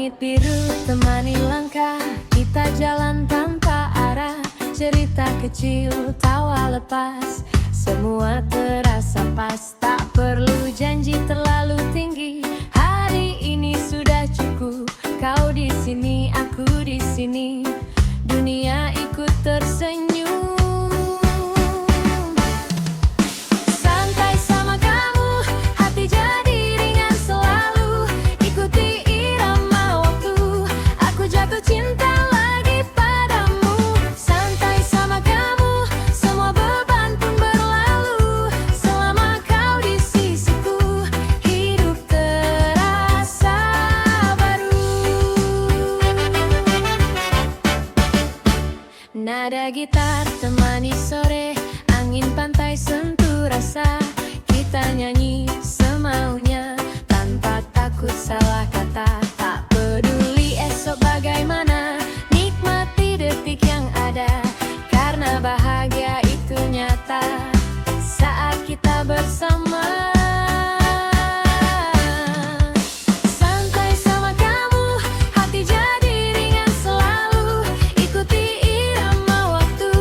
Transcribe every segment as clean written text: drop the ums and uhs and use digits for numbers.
Langit biru temani langkah, kita jalan tanpa arah. Cerita kecil, tawa lepas, semua terasa pas. Tak perlu janji terlalu tinggi, hari ini sudah cukup. Kau di sini, aku di sini, dunia ikut tersenyum. Santai sama kamu, hati jadi ringan selalu. Ikuti irama waktu, aku jatuh cinta lagi padamu. Santai sama kamu, semua beban pun berlalu. Selama kau di sisiku, hidup terasa baru. Nada gitar temani sore, angin pantai sentuh rasa. Kita nyanyi semaunya, tanpa takut salah kata. Tak peduli esok bagaimana, nikmati detik yang ada. Karena bahagia itu nyata, saat kita bersama. Santai sama kamu, hati jadi ringan selalu. Ikuti irama waktu,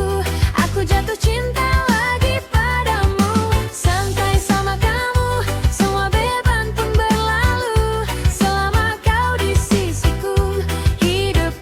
aku jatuh cinta lagi padamu. Santai sama kamu, semua beban pun berlalu. Selama kau di sisiku, hidup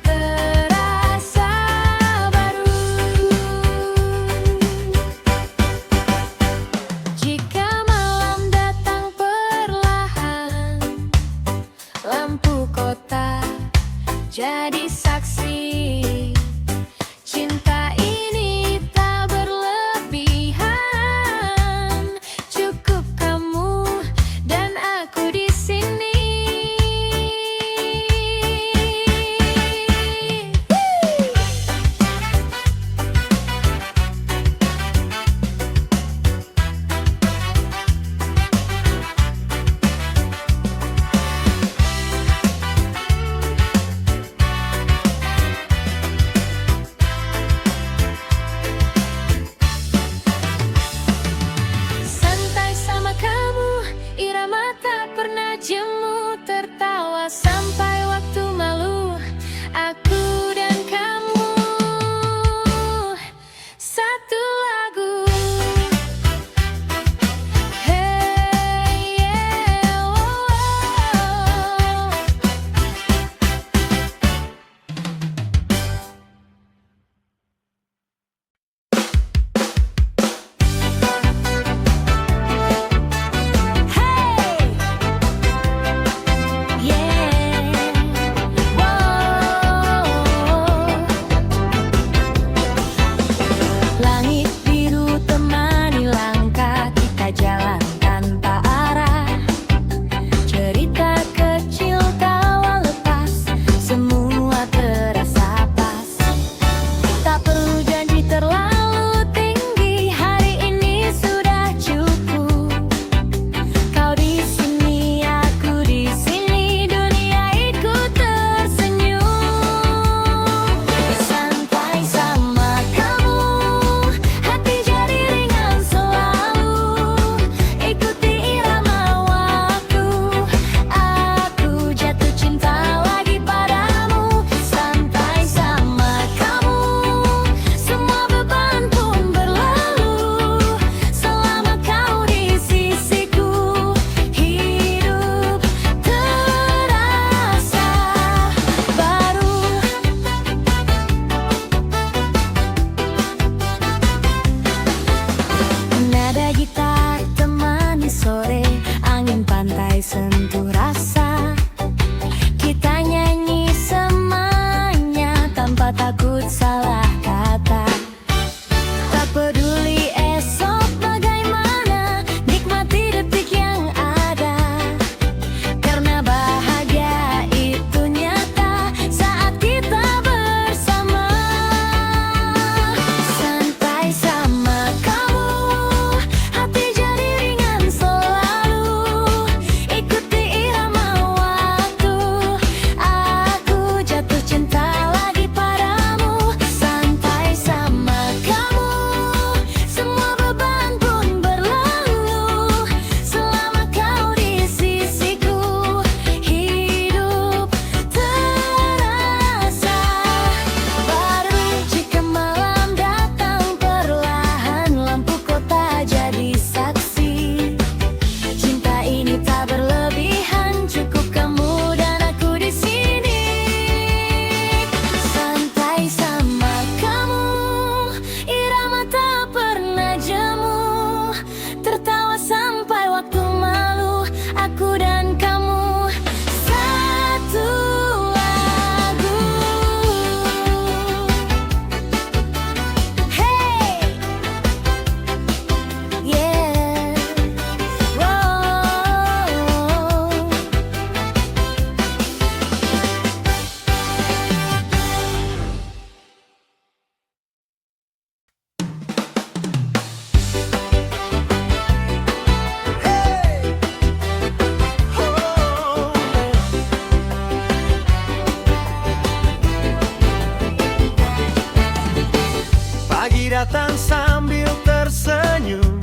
datang sambil tersenyum.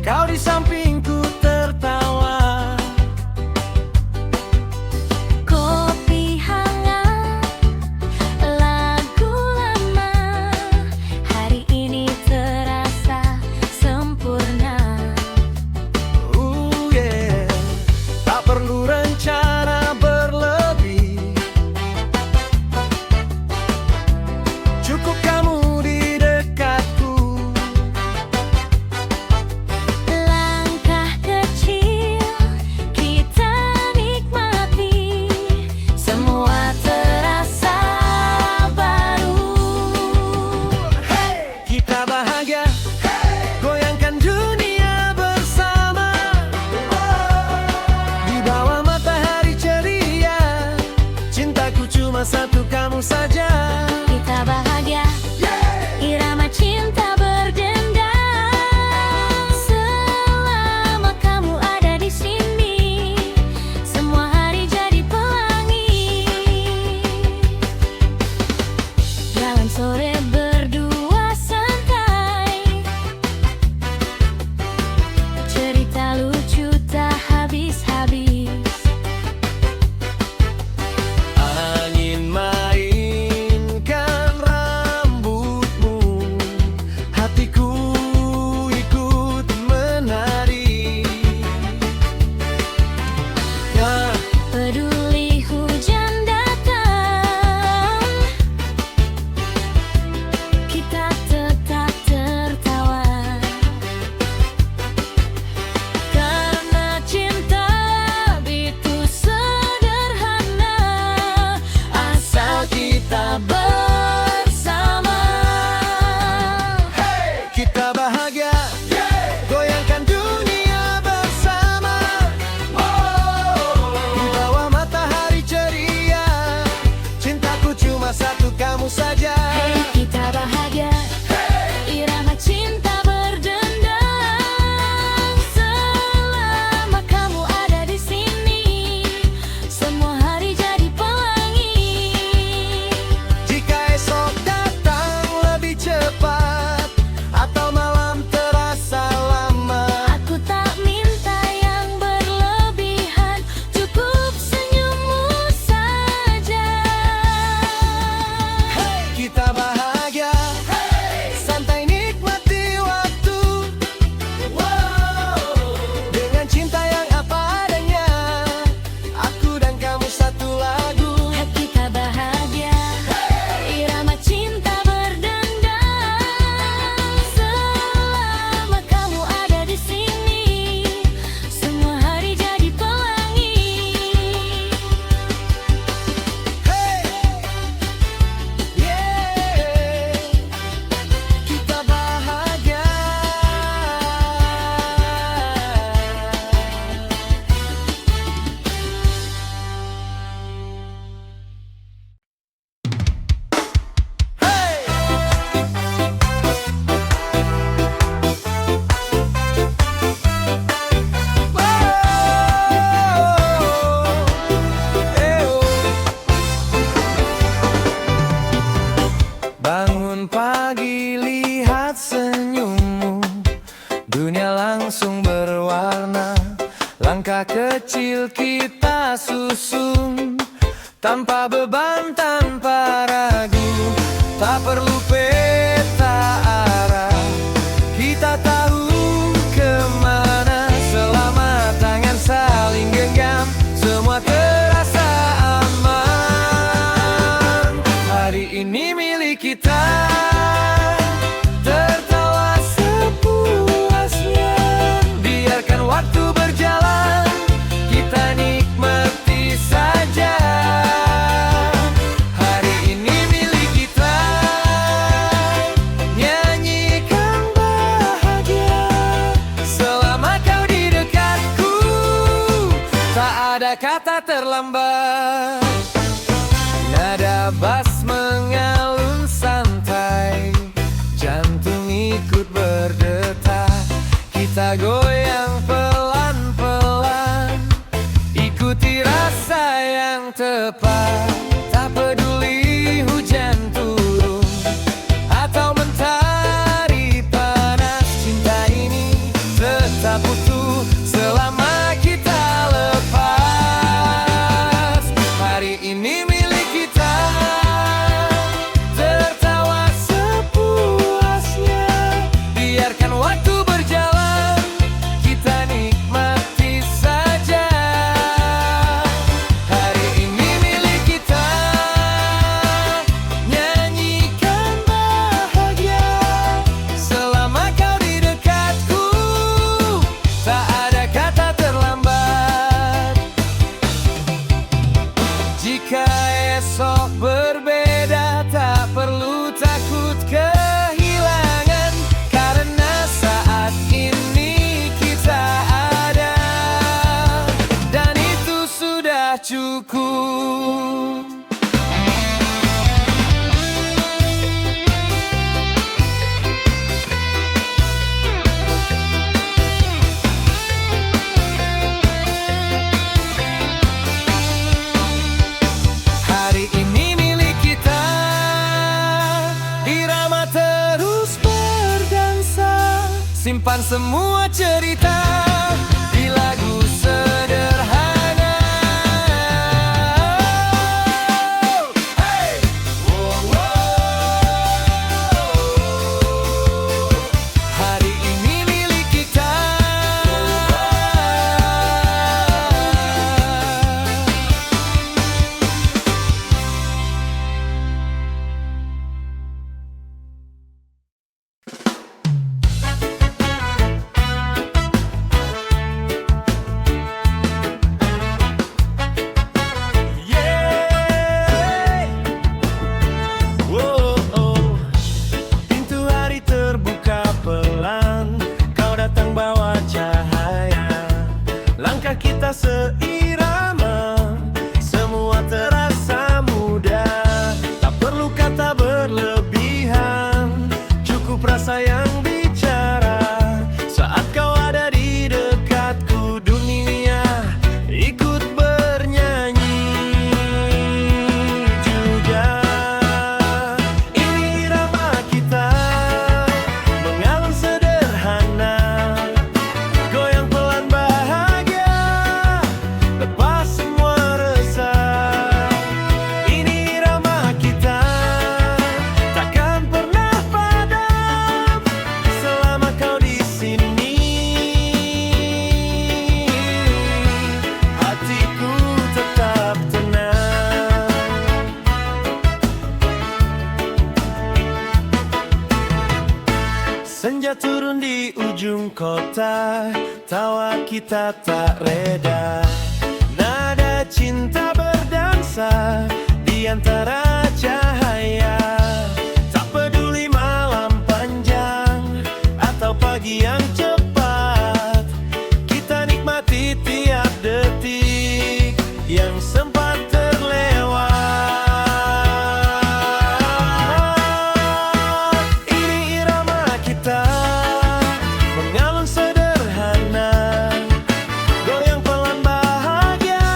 Kau di sampingku tertawa. Kopi hangat, lagu lama, hari ini terasa sempurna. Yeah. Tak perlu rencana berlebih, cukup kamu di dekatku. Langkah kecil kita nikmati, semua terasa baru. Kita bahagia, goyangkan dunia bersama. Di bawah matahari ceria, cintaku cuma satu, kamu saja. Kita bahagia, irama cinta berdendang. Selama kamu ada di sini, semua hari jadi pelangi. Jalan sore berdua santai, cerita lucu tak habis-habis. Angin mainkan rambutmu, hatiku ikut menari. Ya, Peduli hujan datang, kita tetap tertawa. Karena cinta itu sederhana, asal kita bersama. kita bahagia, goyangkan dunia bersama. Di bawah matahari ceria, cintaku cuma satu, kamu saja. Hey, kita bahagia, irama cinta berdendang. Selama kamu ada di sini, semua hari jadi pelangi. Jika esok datang lebih cepat atau malam terasa lama, Aku tak minta yang berlebihan, cukup senyummu saja. kita bahagia, santai nikmati waktu. Dengan cinta yang apa adanya, aku dan kamu satu lagu. Kita bahagia, irama cinta berdendang. Selama kamu ada di sini, semua hari jadi pelangi. Kita bahagia. Bangun pagi lihat senyummu, dunia langsung berwarna. Langkah kecil kita susun, tanpa beban, tanpa ragu. Tak perlu peta arah, kita tahu kemana. Selama tangan saling genggam, semua terasa aman. Hari ini milik kita, tertawa sepuasnya. Biarkan waktu berjalan, kita nikmati saja. Hari ini milik kita, nyanyikan bahagia. Selama kau di dekatku, tak ada kata terlambat. Nada bass mengalun santai, jantung ikut berdetak. Kita goyang pelan-pelan, ikuti rasa yang tepat. Tak peduli hujan turun, simpan semua cerita di lagu sederhana. Hey! Wow, wow. Hari ini milik kita. Kita seirama, semua terasa mudah. Tak perlu kata berlebihan, cukup rasa yang bicara. Saat kau ada di dekatku, dunia ikut bernyanyi juga. Ini irama kita, mengalun sederhana, goyang pelan bahagia, lepas semua resah. Ini irama kita, takkan pernah padam selama kau di sini. Hatiku tetap tenang. Senja turun di ujung kota, tawa kita tak reda. Nada cinta berdansa di antara cahaya. Tak peduli malam panjang atau pagi yang cepat, kita nikmati tiap detik yang sempat terlewat. Ini irama kita, mengalun sederhana, goyang pelan bahagia,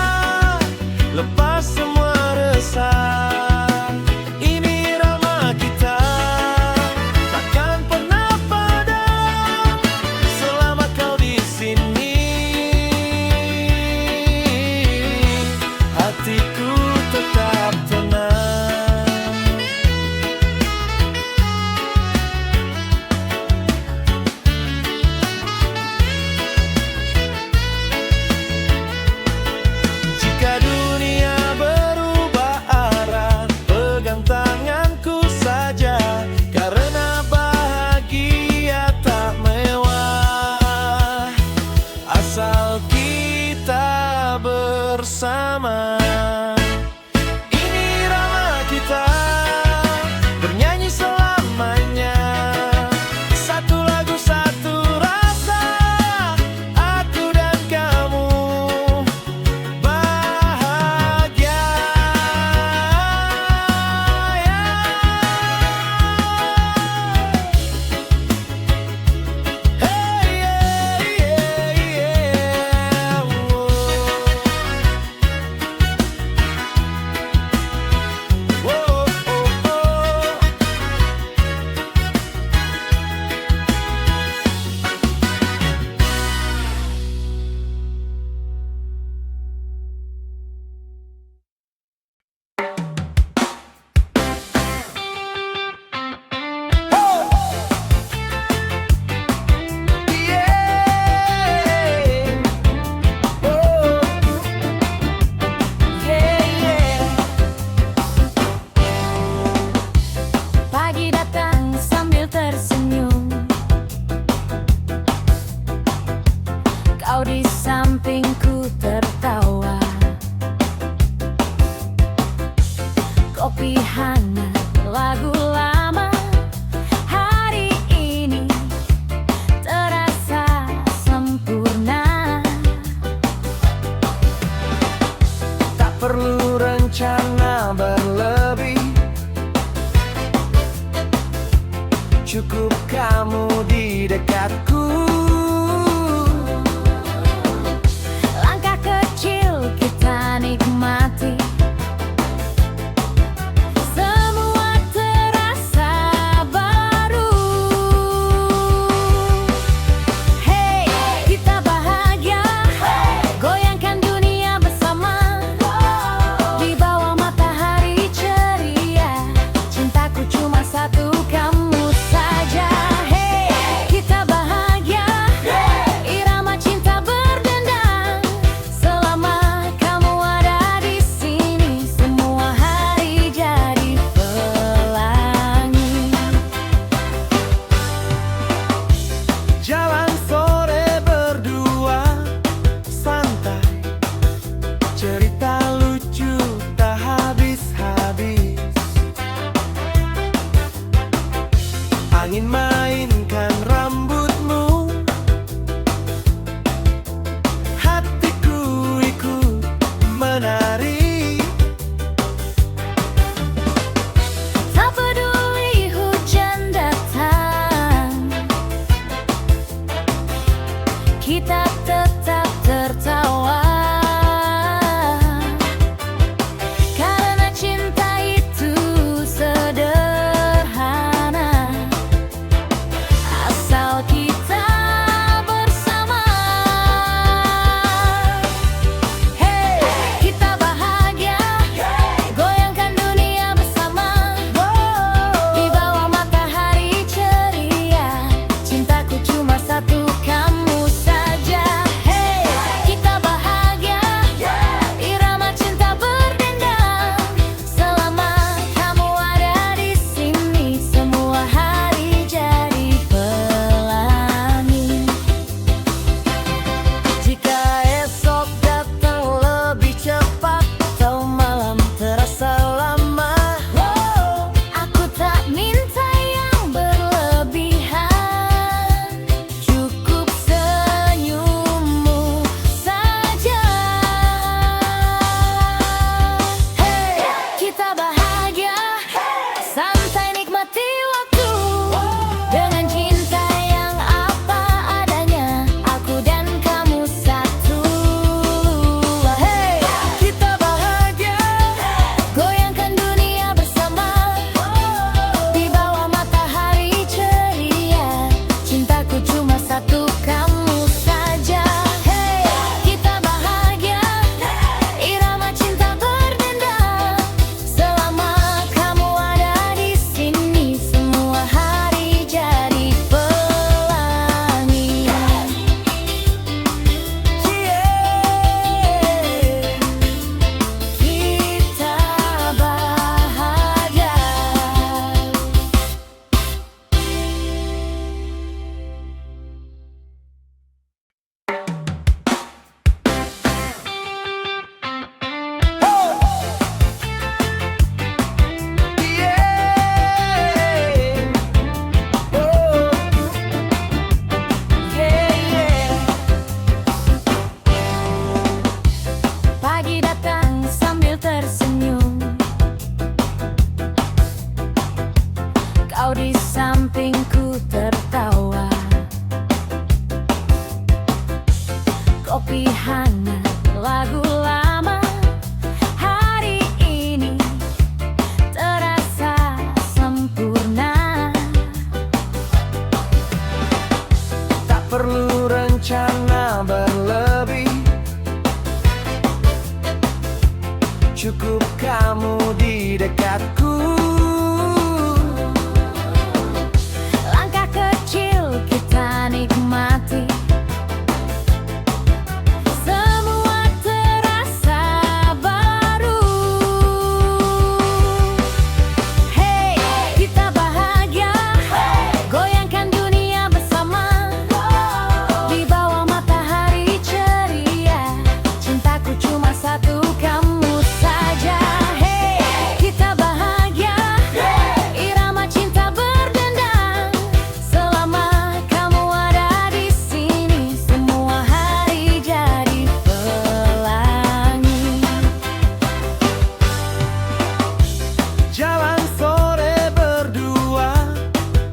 lepas semua resah. Ini irama kita, takkan pernah padam selama kau di sini. Hatiku tetap tenang. Jika dunia berubah arah, pegang tanganku saja, karena bahagia tak mewah asal kita bersama. Ini irama kita, bernyanyi selamanya. Satu lagu, satu rasa, aku dan kamu bahagia. Hey, yeah, yeah, yeah. Whoa, oh, oh. Pagi datang sambil tersenyum, kau di sampingku tertawa. Kopi hangat, lagu lama, hari ini terasa sempurna. Tak perlu rencana berlebih, cukup kamu di dekatku. Langkah kecil kita nikmati, semua terasa baru. bahagia, santai nikmati waktu dengan cinta yang apa adanya. Aku dan kamu satu. Hey, Kita bahagia, goyangkan dunia bersama di bawah matahari ceria. Cintaku cuma satu, kamu saja. Hey, kita bahagia, irama cinta berdendang. Selama kamu ada di sini, semua hari jadi pelangi. Kita bahagia. Pagi datang sambil tersenyum, kau di sampingku tertawa. Kopi hangat, lagu lama, hari ini terasa sempurna. tak perlu rencana berlebih, cukup kamu di dekatku. Langkah kecil kita nikmati, semua terasa baru. Hey, kita bahagia, goyangkan dunia bersama di bawah matahari ceria. Cintaku cuma satu, kamu saja. Hey, kita bahagia, irama cinta berdendang. Selama kamu ada di sini, semua hari jadi pelangi. Jalan sore berdua,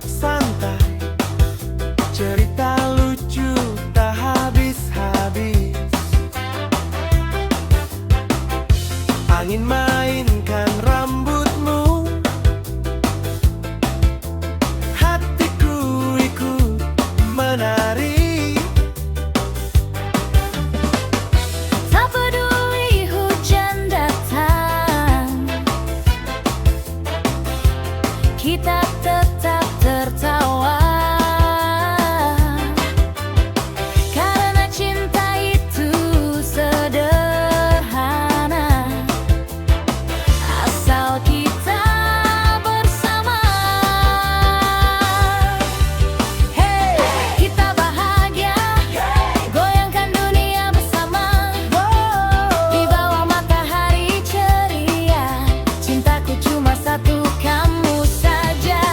santai, cerita lucu tak habis-habis. Angin mainkan rambutmu, hatiku ikut menari. Tak peduli hujan datang, kita tetap tertawa. Karena cinta itu sederhana, asal kita bersama. Hey, kita bahagia, goyangkan dunia bersama di bawah matahari ceria. Cintaku cuma satu, kamu saja.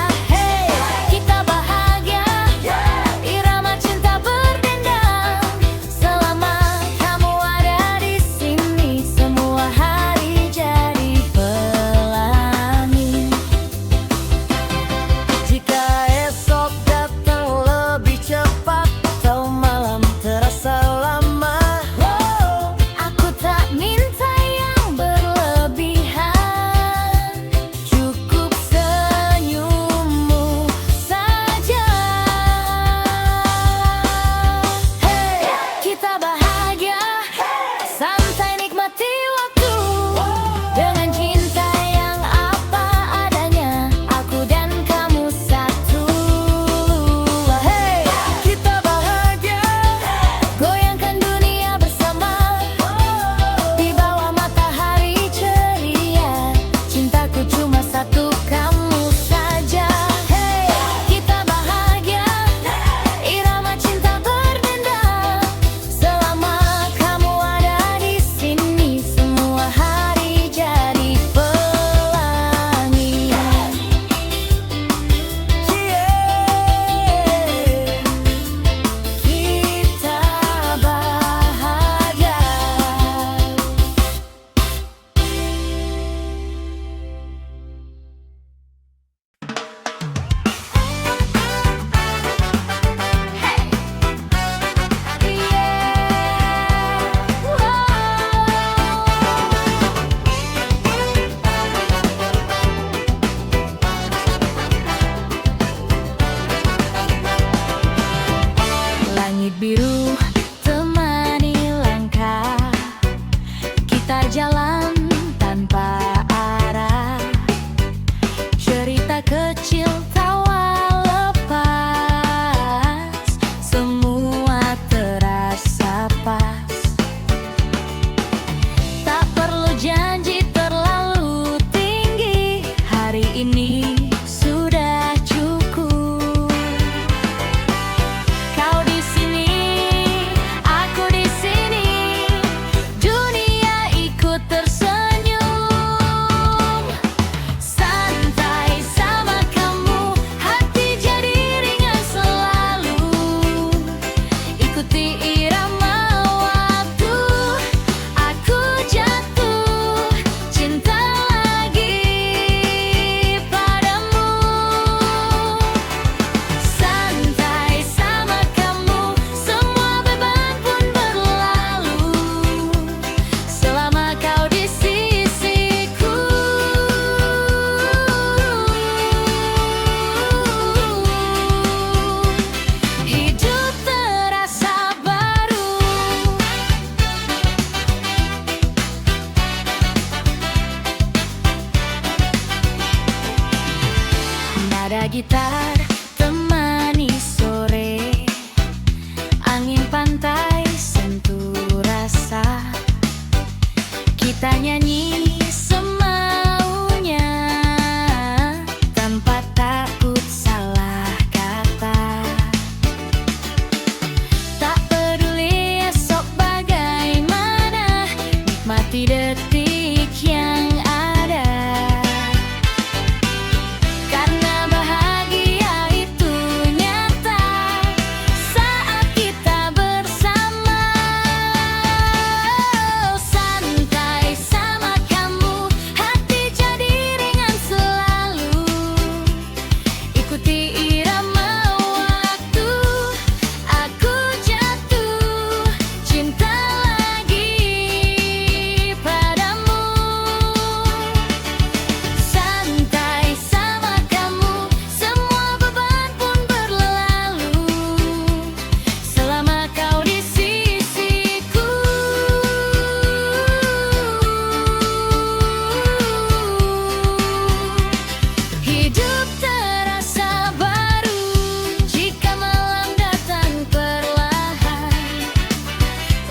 gitar temani sore, angin pantai sentuh rasa, kita nyanyi semaunya tanpa takut salah kata. Tak peduli esok bagaimana, nikmati detik yang ada. Karena bahagia itu nyata saat kita bersama. Santai sama kamu, hati jadi ringan selalu. Ikuti irama waktu, aku jatuh cinta lagi padamu. Santai sama kamu, semua beban pun berlalu selama kau di sisiku. Hidup terasa baru jika malam datang perlahan.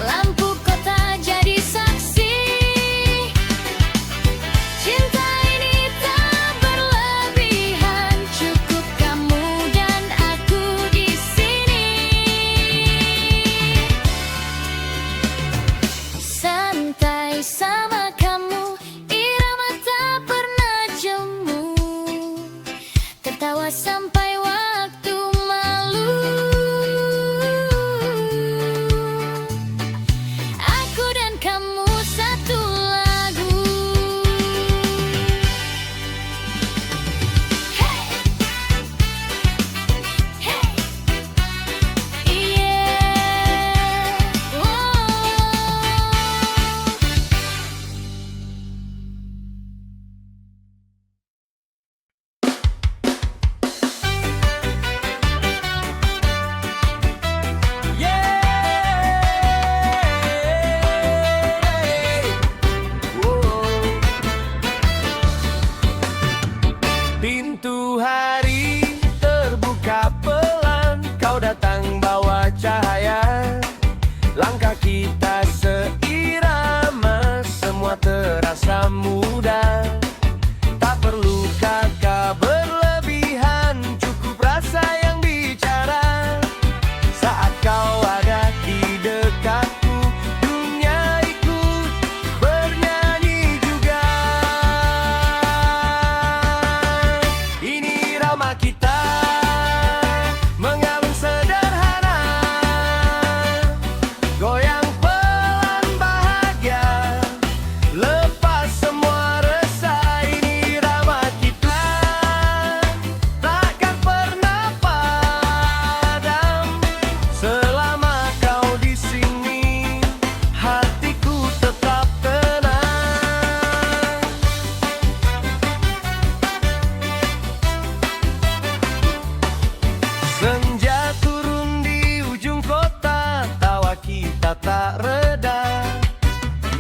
Lampu kota jadi saksi, cinta ini tak berlebihan. Cukup kamu dan aku di sini. Santai sama kamu, irama tak pernah jemu. Tertawa sampai waktu malu. Aku dan kamu satu lagu. Hey, hey, yeah, oh. Pintu hari terbuka pelan, kau datang bawa cahaya. Langkah kita seirama, semua terasa mudah. Tak perlu kata berlebihan, cukup rasa yang bicara. Saat kau ada di dekatku, dunia ikut bernyanyi juga. Ini irama kita mengalun sederhana, goyang pelan bahagia, lepas semua resah. Ini irama kita takkan pernah padam selama kau di sini. Hatiku tetap tenang. Senja turun di ujung kota, tawa kita tak reda.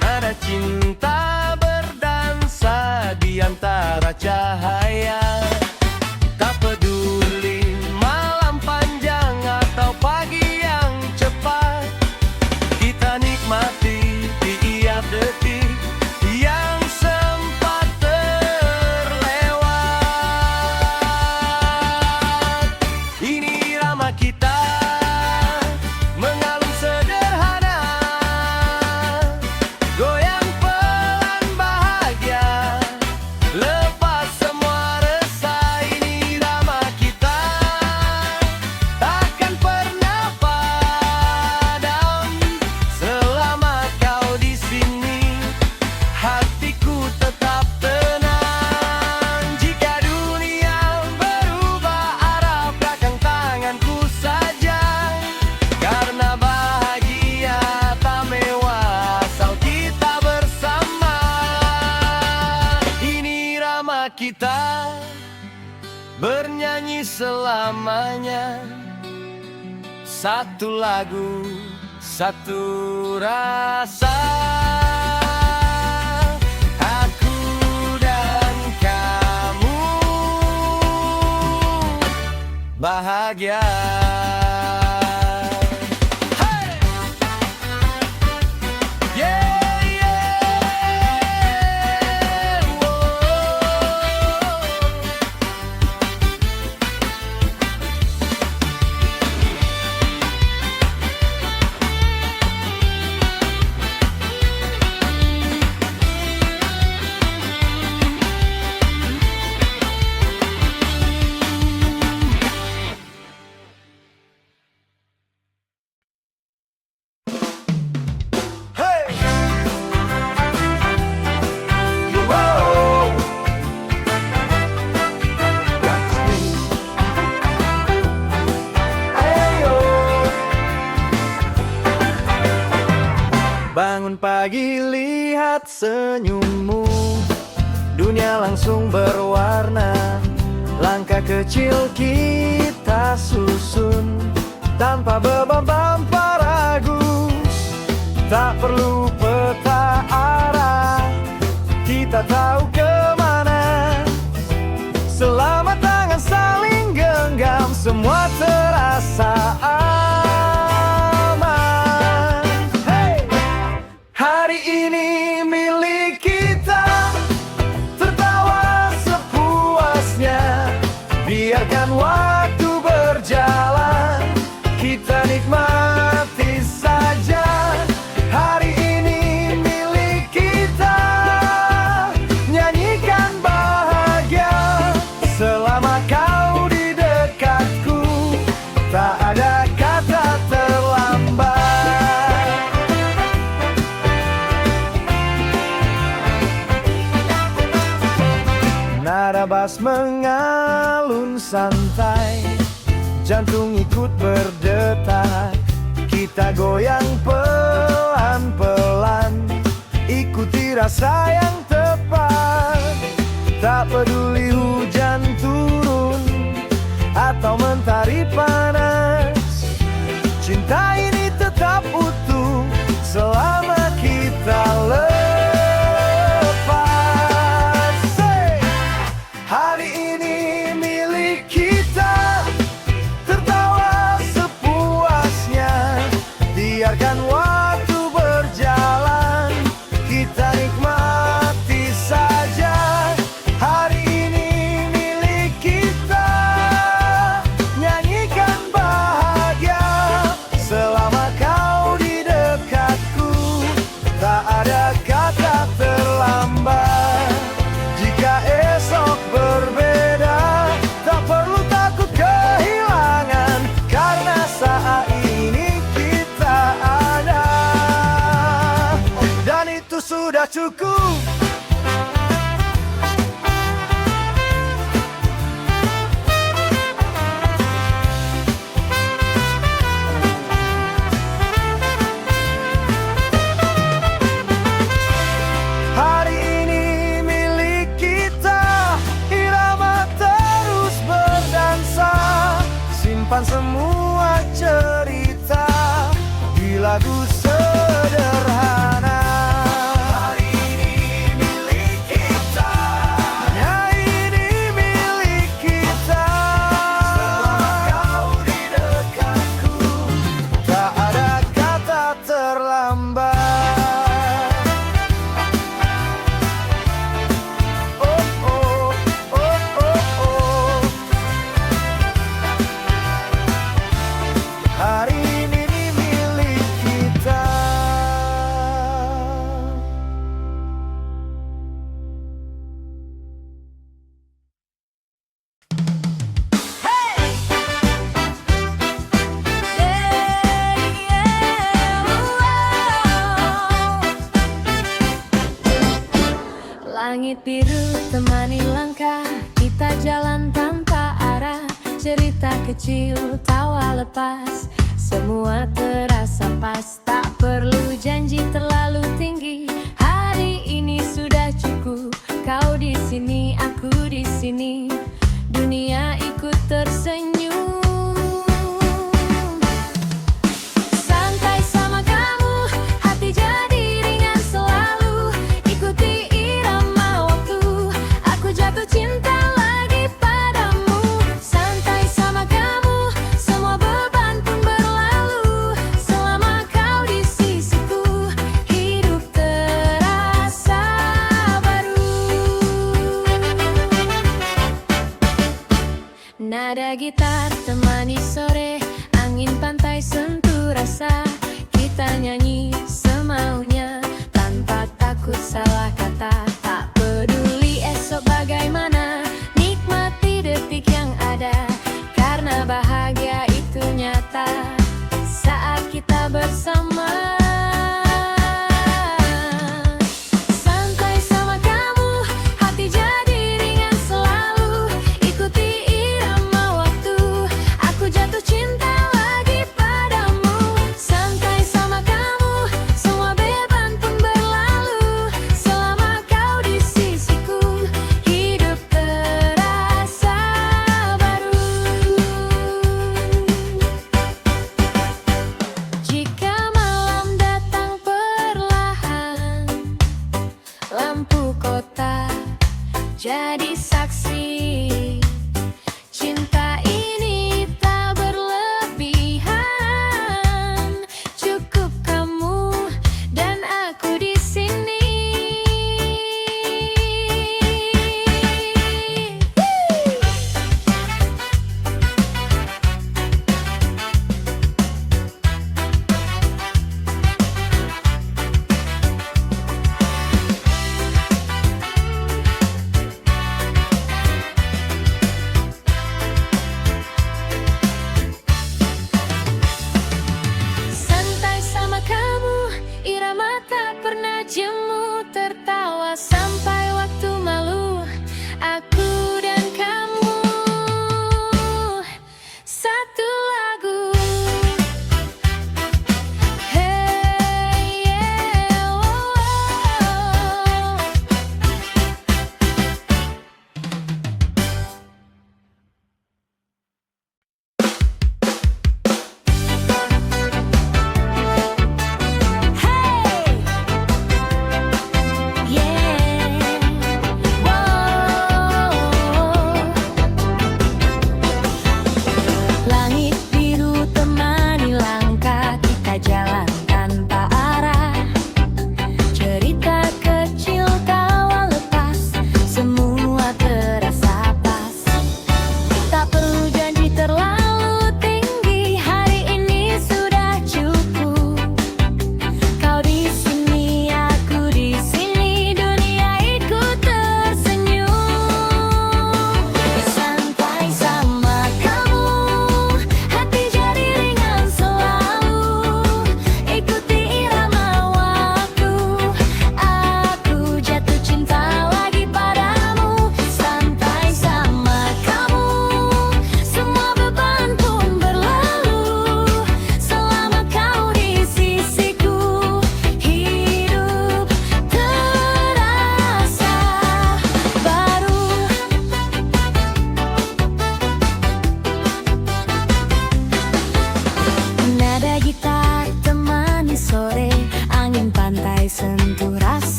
Nada cinta berdansa di antara cahaya. Tak peduli malam panjang atau pagi yang cepat, kita nikmati tiap detik yang sempat terlewat. Ini irama kita mengalun sederhana, goyang pelan bahagia, lepas semua resah. Ini irama kita takkan pernah padam selama kau di sini. Hatiku tetap tenang. Jika dunia berubah arah, belakang tanganku saja. Karena bahagia tak mewah asal kita bersama. Ini irama kita bernyanyi selamanya. Satu lagu, satu rasa. Aku dan kamu bahagia. Hey! Yeah, yeah. Whoa. Hey! Whoa. Ayo. Bangun pagi lihat senyummu, dunia langsung berwarna. Langkah kecil kita susun tanpa beban tanpa ragu. Tak perlu peta arah, kita tahu kemana. Selama tangan saling genggam, semua terasa aman. Hey! Hari ini milik kita, tertawa sepuasnya. Biarkan waktu berjalan, kita nikmati saja. Hari ini milik kita, nyanyikan bahagia. Selama kau di dekatku, tak ada kata terlambat. Nada bass mengalun santai, jantung ikut berdetak. Kita goyang pelan-pelan, ikuti rasa yang tepat. Tak peduli hujan turun atau mentari panas, cinta ini tetap utuh selama kita lepas. Say! Hari ini milik kita, tertawa sepuasnya. Biarkan waktu berjalan, kita nikmati saja. Hari ini milik kita, nyanyikan bahagia. Selama kau di dekatku, tak ada kata terlambat. Jika esok berbeda, tak perlu takut kehilangan, karena saat ini kita ada, dan itu sudah cukup. Hari ini milik kita, irama terus berdansa. Simpan semua cerita di lagu sederhana. Hari ini milik kita, ya ini milik kita. Selama kau di dekatku, tak ada kata terlambat. Oh, oh, oh, oh, oh. Hari ini milik kita. Langit biru temani langkah, kita jalan tanpa arah. Cerita kecil, tawa lepas, semua terasa pas. Tak perlu janji terlalu tinggi, hari ini sudah cukup. Kau di sini, aku di sini, dunia ikut tersenyum. Santai sama kamu, hati jadi ringan selalu. Ikuti irama waktu, aku jatuh cinta lagi padamu. Santai sama kamu, Nada gitar temani sore, angin pantai sentuh rasa. Kita nyanyi semaunya tanpa takut salah kata. Tak peduli esok bagaimana, nikmati detik yang ada, karena bahagia itu nyata saat kita bersama. Santai sama kamu, hati jadi ringan selalu. Ikuti irama waktu, aku jatuh cinta lagi padamu. Santai sama kamu, semua beban pun berlalu selama kau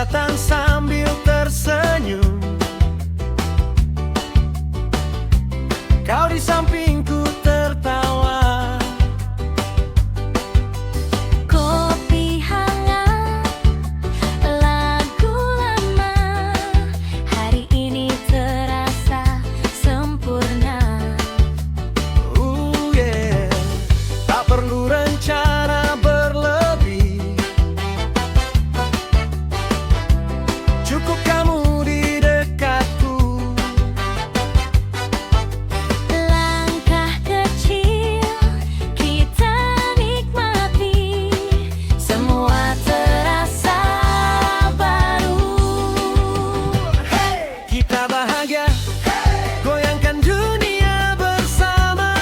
datang sambil tersenyum. Kau di sampingku tertawa. Kopi hangat, lagu lama, hari ini terasa sempurna. Yeah. Tak perlu rencana berlebih, cukup kamu di dekatku. Langkah kecil kita nikmati, semua terasa baru. Kita bahagia, goyangkan dunia bersama.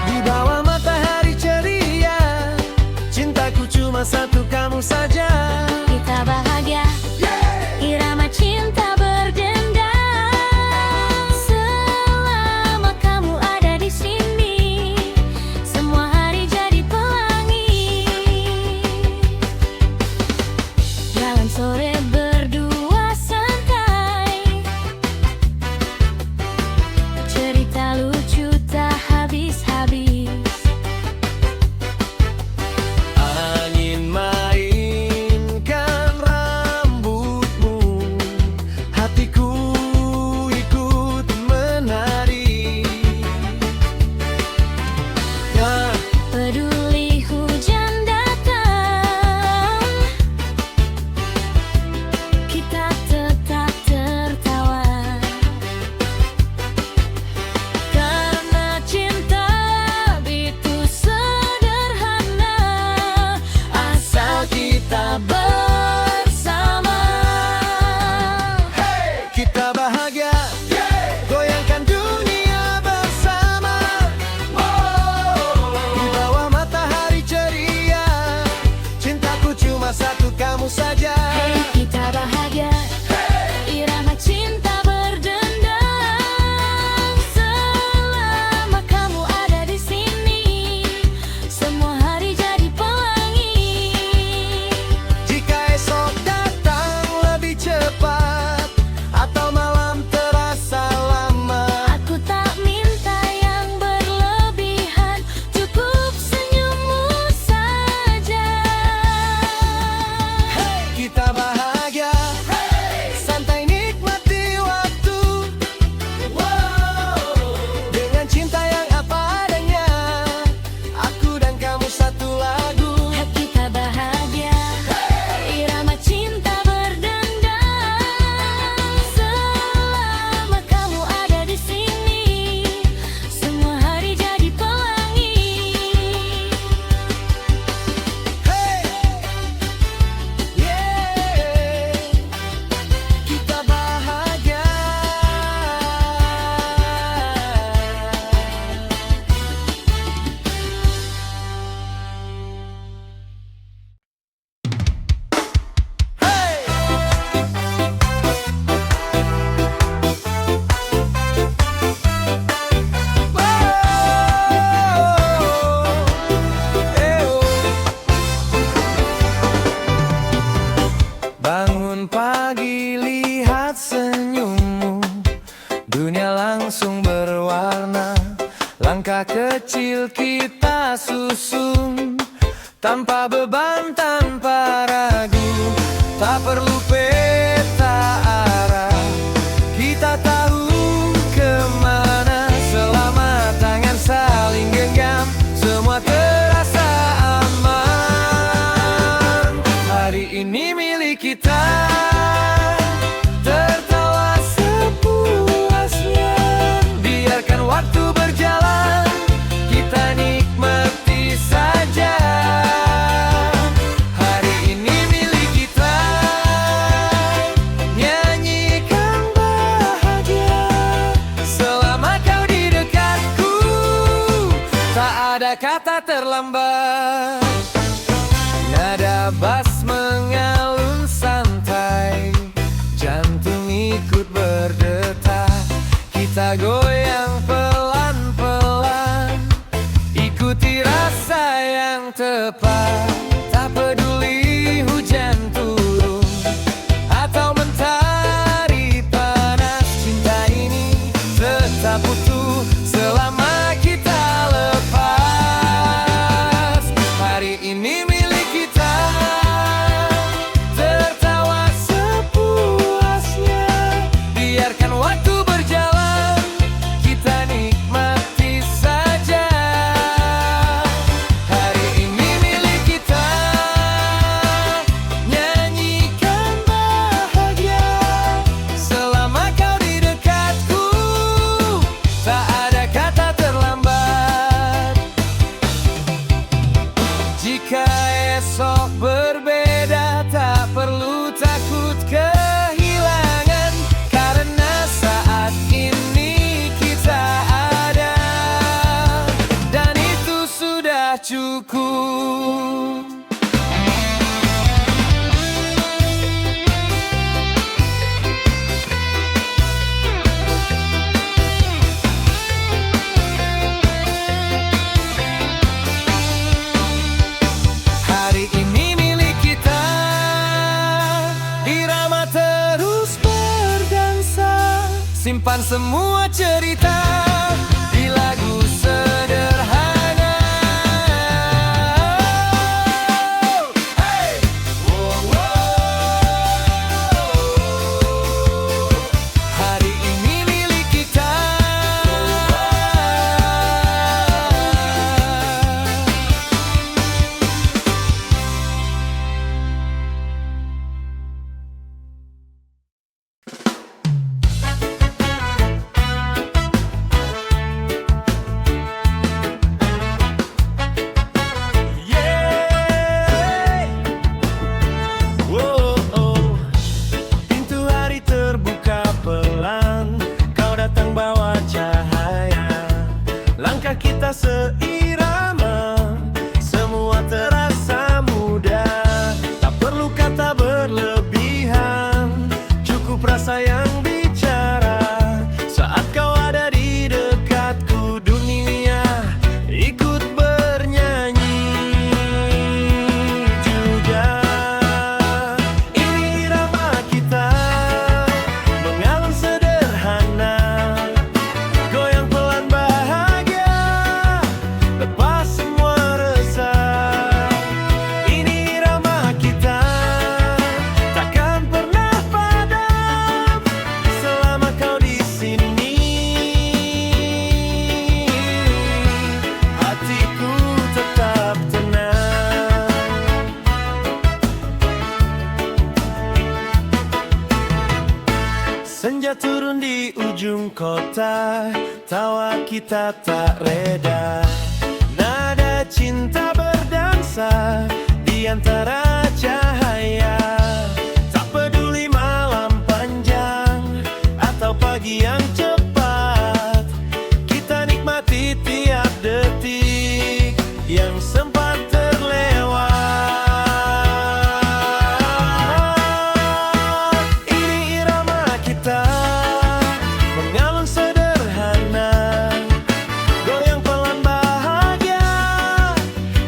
Di bawah matahari ceria, cintaku cuma satu, kamu saja. Kita bahagia, irama cinta berdendang. Selama kamu ada di sini, semua hari jadi pelangi. Jalan sore berdua santai, cerita lucu tak habis-habis. Angin mainkan rambutmu, hatiku ikut menari. Nah, Peduli hujan datang, kita tetap tertawa. Karena cinta itu sederhana, asal kita bersama. kita bahagia, goyangkan dunia bersama. Di bawah matahari ceria, cintaku cuma satu, kamu saja. Hey, kita bahagia, irama cinta berdendang. Selama kamu ada di sini, semua hari jadi pelangi. Jika esok datang lebih cepat atau malam terasa lama, Aku tak minta yang berlebihan, cukup senyummu saja. kita bahagia, santai nikmati waktu. Dengan cinta yang apa adanya, aku dan kamu satu lagu. Kita bahagia, irama cinta berdendang. Selama kamu ada di sini, semua hari jadi pelangi. Hey, yeah, kita bahagia. Hey, bangun pagi lihat senyummu, dunia langsung berwarna. Langkah kecil kita susun, tanpa beban, tanpa ragu. Tak perlu peta arah, kita tahu kemana. Selama tangan saling genggam, semua terasa aman. Hari ini milik kita, tertawa sepuasnya. Biarkan waktu berjalan, kita nikmati saja. Hari ini milik kita, nyanyikan bahagia. Selama kau di dekatku, tak ada kata terlambat. Nada bass mengalun santai, jantung ikut berdetak. Kita goyang pelan-pelan, ikuti rasa yang tepat. Tak peduli hujan turun, esok berbeda, tak perlu takut kehilangan, karena saat ini kita ada, dan itu sudah cukup. Hari ini milik kita, irama terus berdansa, simpan semua cerita di lagu sederhana. Hey! Wow, wow. Hari ini milik kita. Yeah. Wow, oh. Pintu hari terbuka pelan, kau datang bawa cahaya. Langkah kita seirama, semua terasa mudah. Tak perlu kata berlebihan, cukup rasa yang bicara. Saat kau ada di dekatku, dunia ikut bernyanyi juga. Ini irama kita, mengalun sederhana, goyang pelan bahagia, lepas semua resah. Ini irama kita, takkan pernah padam selama kau di sini. Hatiku tetap tenang. Senja turun di ujung kota, tawa kita tak reda. Nada cinta berdansa di antara cahaya. Tak peduli malam panjang atau pagi yang cepat, kita nikmati tiap detik yang sempat terlewat. Ini irama kita, mengalun sederhana, goyang pelan bahagia,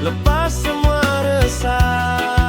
lepas semua resah.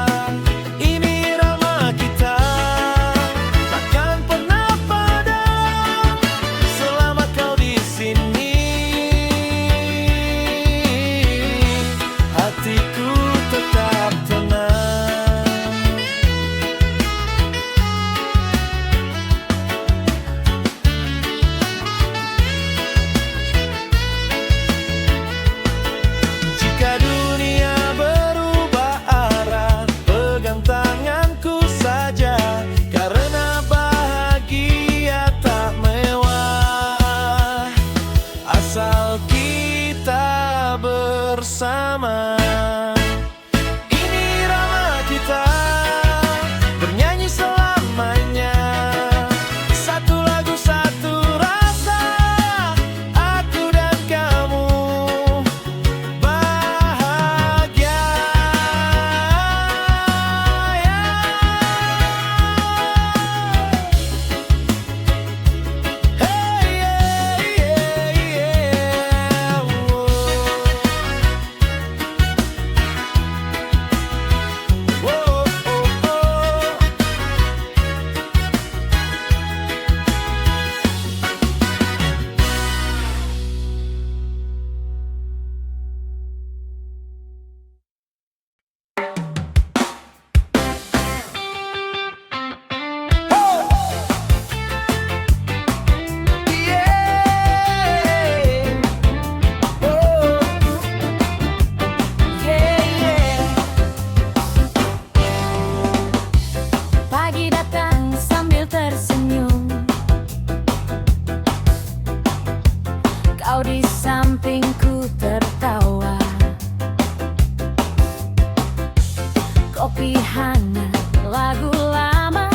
Kopi hangat, lagu lama.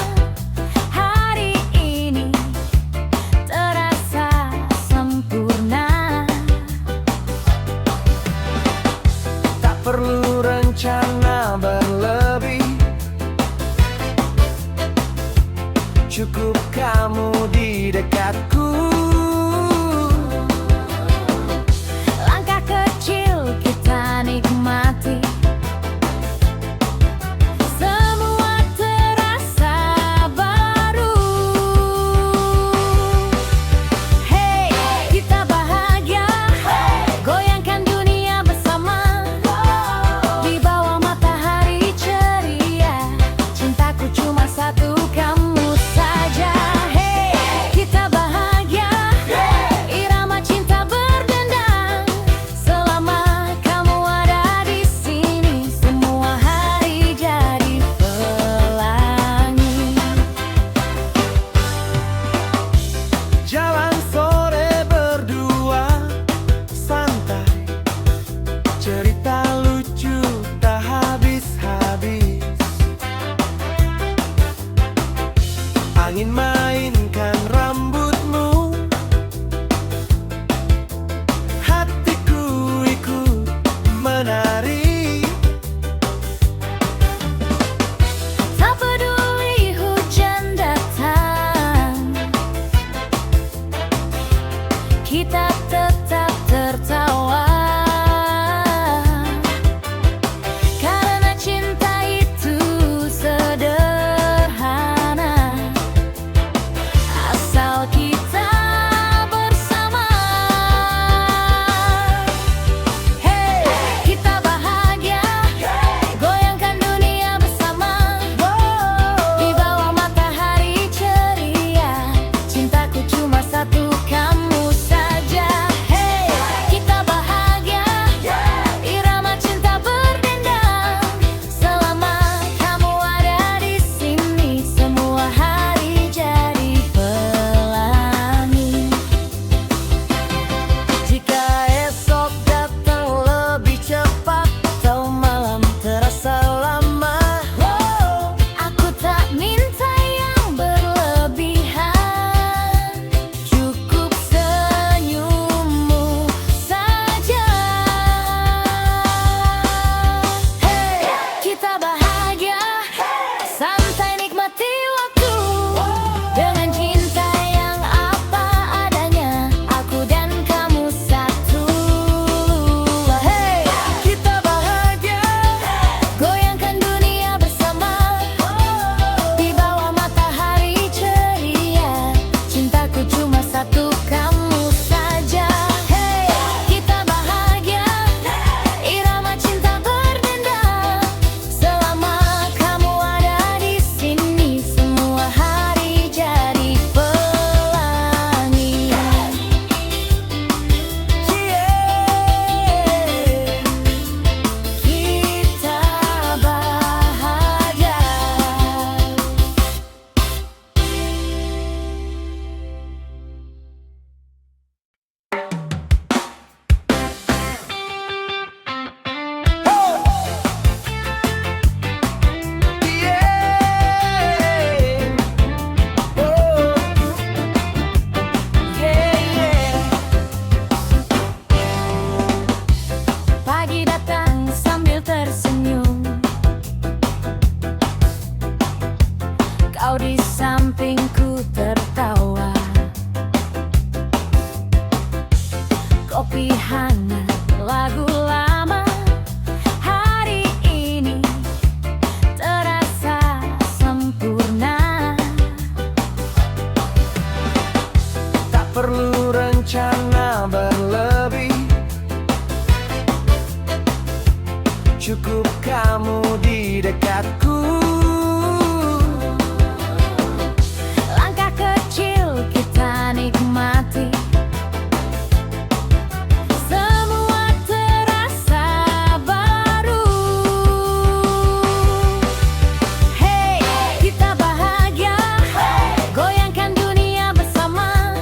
Hari ini terasa sempurna. Tak perlu rencana berlebih, cukup kamu di dekatku. Langkah kecil kita nikmati, semua terasa baru. Hey, kita bahagia, goyangkan dunia bersama. Di bawah matahari ceria, cintaku cuma satu, kamu saja. Hey, kita bahagia, irama cinta berdendang. Selama kamu ada di sini, semua hari jadi pelangi. Jalan sore berdua, santai, cerita lucu tak habis-habis. Angin mainkan rambutmu, hatiku ikut menari. Tak peduli hujan datang, kita tetap tertawa. Karena cinta itu sederhana, asal kita bersama. Hey, kita bahagia, goyangkan dunia bersama. Di bawah matahari ceria, cintaku cuma satu, kamu saja. Hey, kita bahagia, irama cinta berdendang. Selama kamu ada di sini, semua hari jadi pelangi. Jika esok datang lebih cepat atau malam terasa lama, aku tak minta yang berlebihan, cukup senyummu saja. Hey, kita bahagia, santai nikmati waktu. Dengan cinta yang apa adanya, aku dan kamu satu. Hey, Kita bahagia, goyangkan dunia bersama. Di bawah matahari ceria, cintaku cuma satu, kamu saja. Hey, kita bahagia, irama cinta berdendang. Selama kamu ada di sini, semua hari jadi pelangi. Kita bahagia. Pagi datang sambil tersenyum, kau di sampingku tertawa. Kopi hangat, lagu lama. Hari ini terasa sempurna. tak perlu rencana berlebih, cukup kamu di dekatku. Langkah kecil kita nikmati, semua terasa baru. Hey, kita bahagia, goyangkan dunia bersama.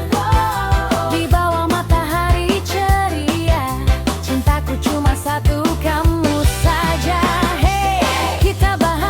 Di bawah matahari ceria, cintaku cuma satu, kamu saja. Hey, kita bahagia.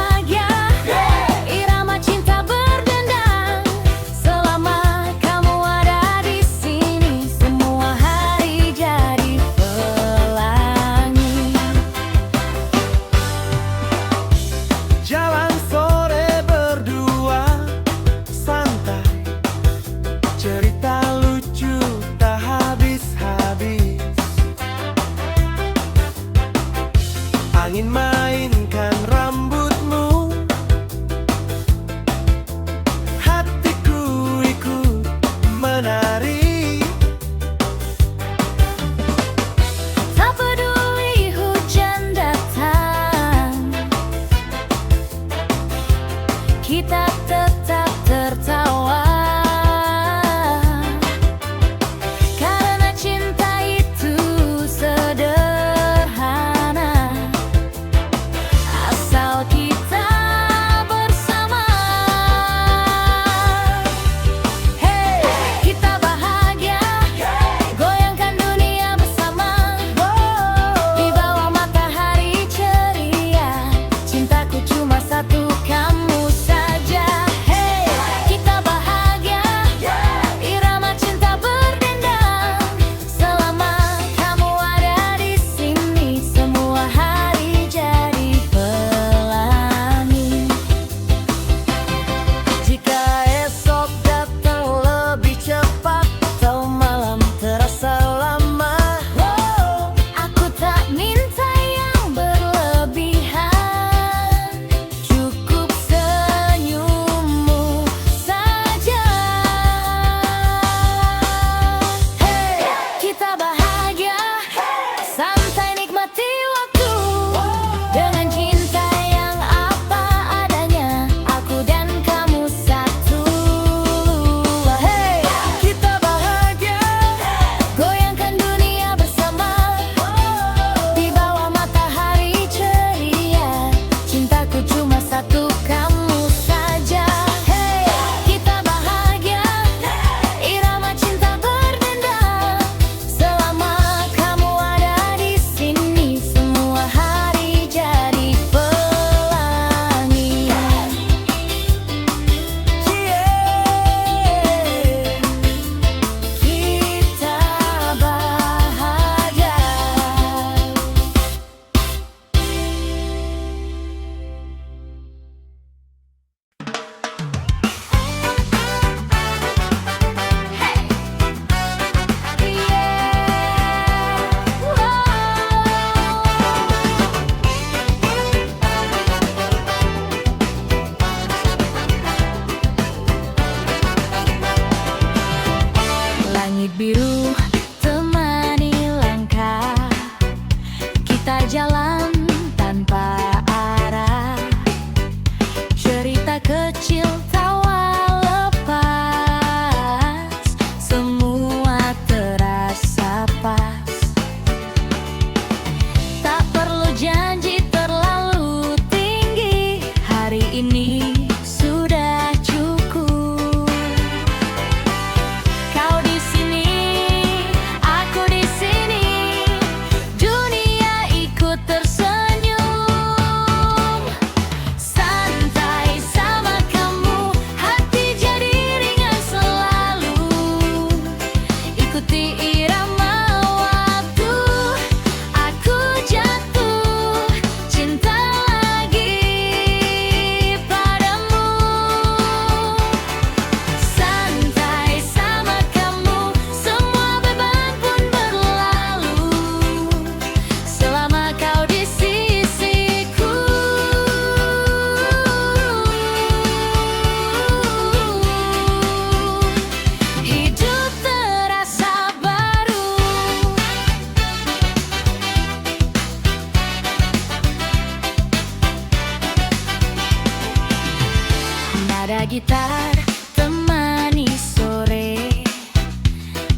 gitar temani sore,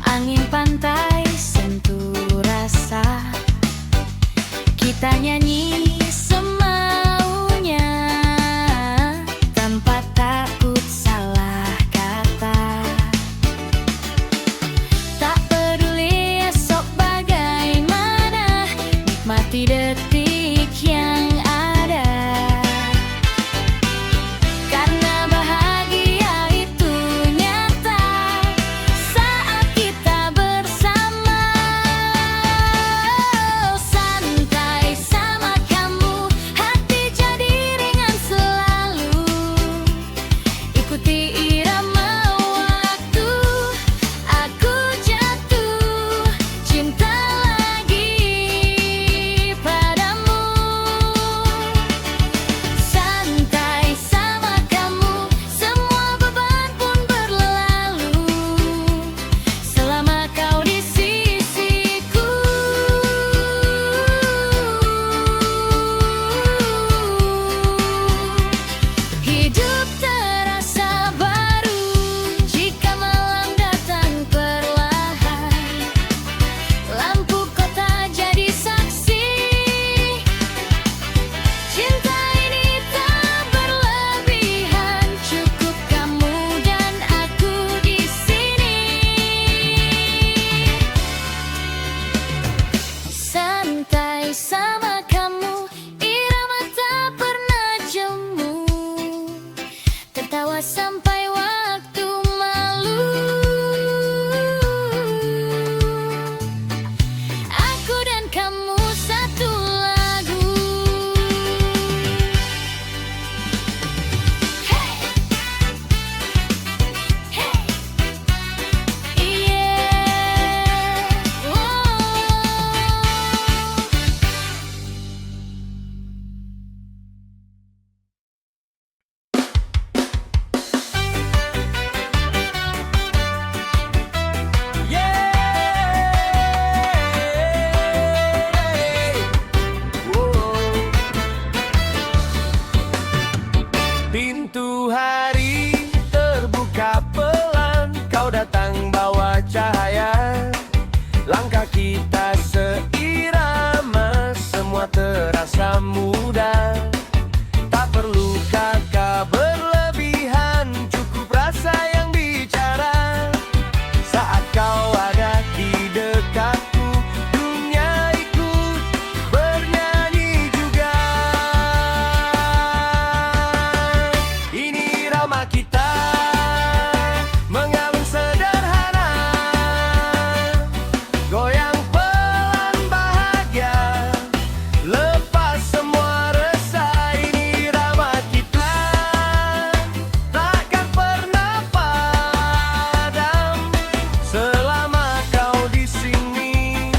angin pantai sentuh rasa, kita nyanyi semaunya tanpa takut salah kata. Tak peduli esok bagaimana, nikmati detik yang ada. Karena bahagia itu nyata saat kita bersama. Santai sama kamu, hati jadi ringan selalu. Ikuti irama waktu, aku jatuh cinta lagi padamu. Santai sama kamu, semua beban pun berlalu selama kau di sisiku. Hidup terasa baru jika malam datang perlahan. Lampu kota jadi saksi, cinta ini tak berlebihan. Cukup kamu dan aku di sini. Santai sama kamu, irama tak pernah jemu. Tertawa sampai waktu malu. Aku dan kamu satu lagu. Hey, hey, yeah, oh. Pintu hari terbuka pelan, kau datang bawa cahaya. Langkah kita seirama, semua terasa mudah. Tak perlu kata berlebihan, cukup rasa yang bicara. Saat kau ada di dekatku, dunia ikut bernyanyi juga. Ini irama kita mengalun sederhana, goyang pelan bahagia, lepas semua resah. Ini irama kita takkan pernah padam selama kau di sini,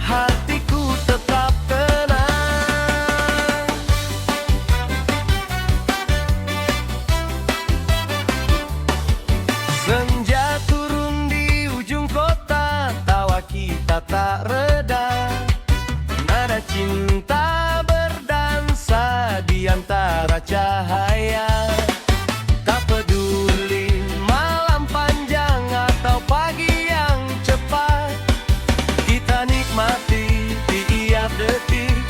hatiku tetap tenang. Senja turun di ujung kota, tawa kita tak reda. Nada cinta berdansa di antara cahaya. Tak peduli malam panjang atau pagi yang cepat, kita nikmati tiap detik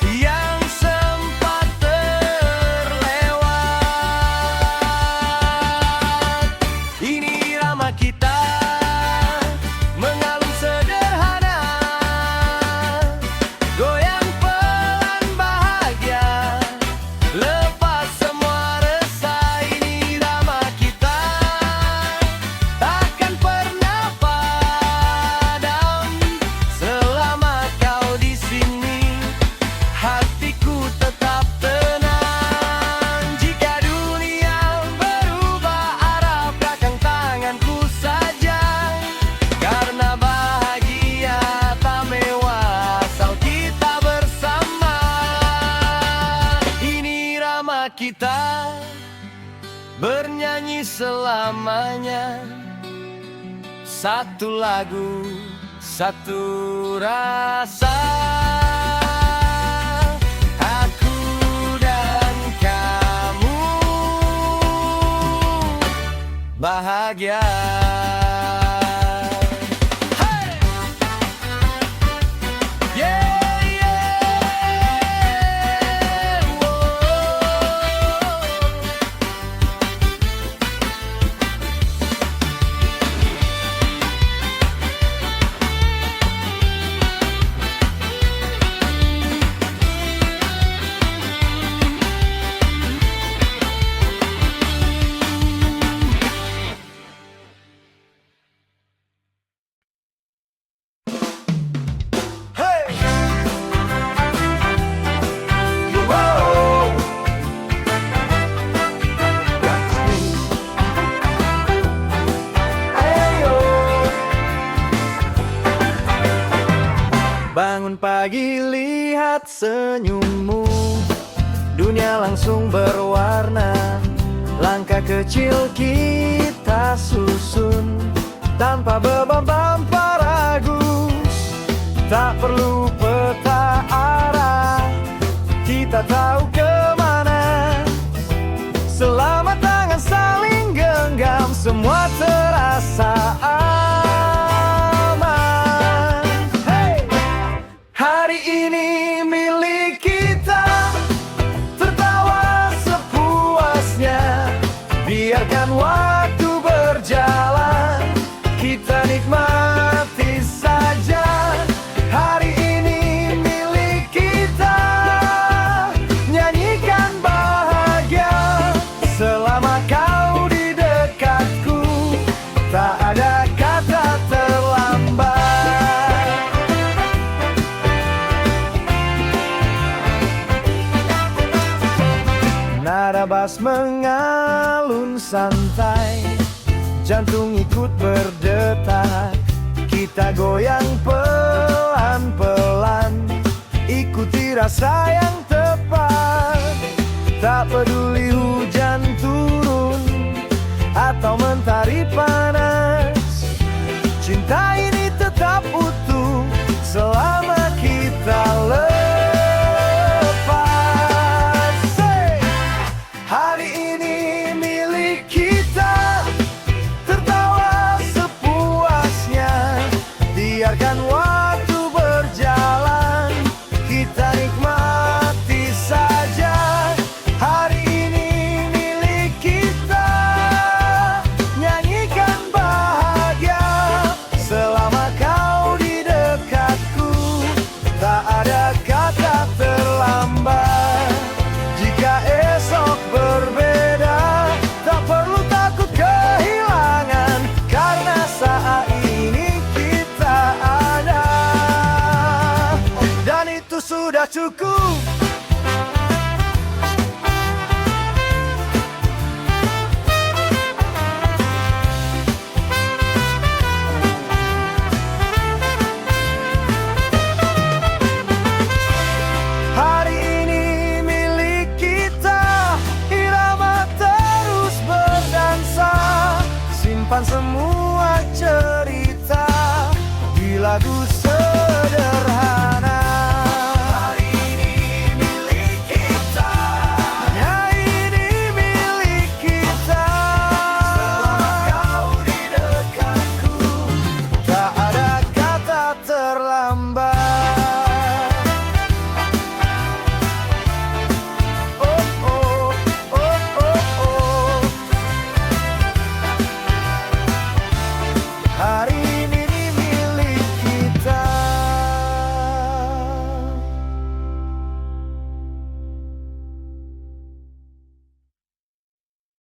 yang sempat terlewat. Ini irama kita mengalun sederhana, goyang pelan bahagia, lepas semua resah. Ini irama kita takkan pernah padam selama kau di sini, hatiku tetap tenang. Jika dunia berubah arah, belakang tanganku saja. Karena bahagia tak mewah asal kita bersama. Ini irama kita bernyanyi selamanya. Satu lagu, satu rasa. Aku dan kamu bahagia. Hey! Yeah, yeah. Whoa. Hey! Whoa. That's me. Ayo. Bangun pagi lihat senyummu, dunia langsung berwarna. Langkah kecil kita susun tanpa beban tanpa ragu. Tak perlu peta arah, kita tahu kemana. Selama tangan saling genggam, semua terasa aman. Hey! Hari ini milik kita, tertawa sepuasnya. Biarkan waktu berjalan, kita nikmati saja. Hari ini milik kita, nyanyikan bahagia. Selama kau di dekatku, tak ada kata terlambat. Nada bass mengalun santai, jantung ikut berdetak. Kita goyang pelan-pelan, ikuti rasa yang tepat. Tak peduli hujan turun atau mentari panas, cinta ini tetap utuh selama kita lepas. Say! Hari ini milik kita, tertawa sepuasnya. Biarkan waktu berjalan, kita nikmati saja. Hari ini milik kita, nyanyikan bahagia. Selama kau di dekatku, tak ada kata terlambat. Jika esok berbeda, tak perlu takut kehilangan, karena saat ini kita ada, dan itu sudah cukup. Hari ini milik kita, irama terus berdansa. Simpan semua cerita di lagu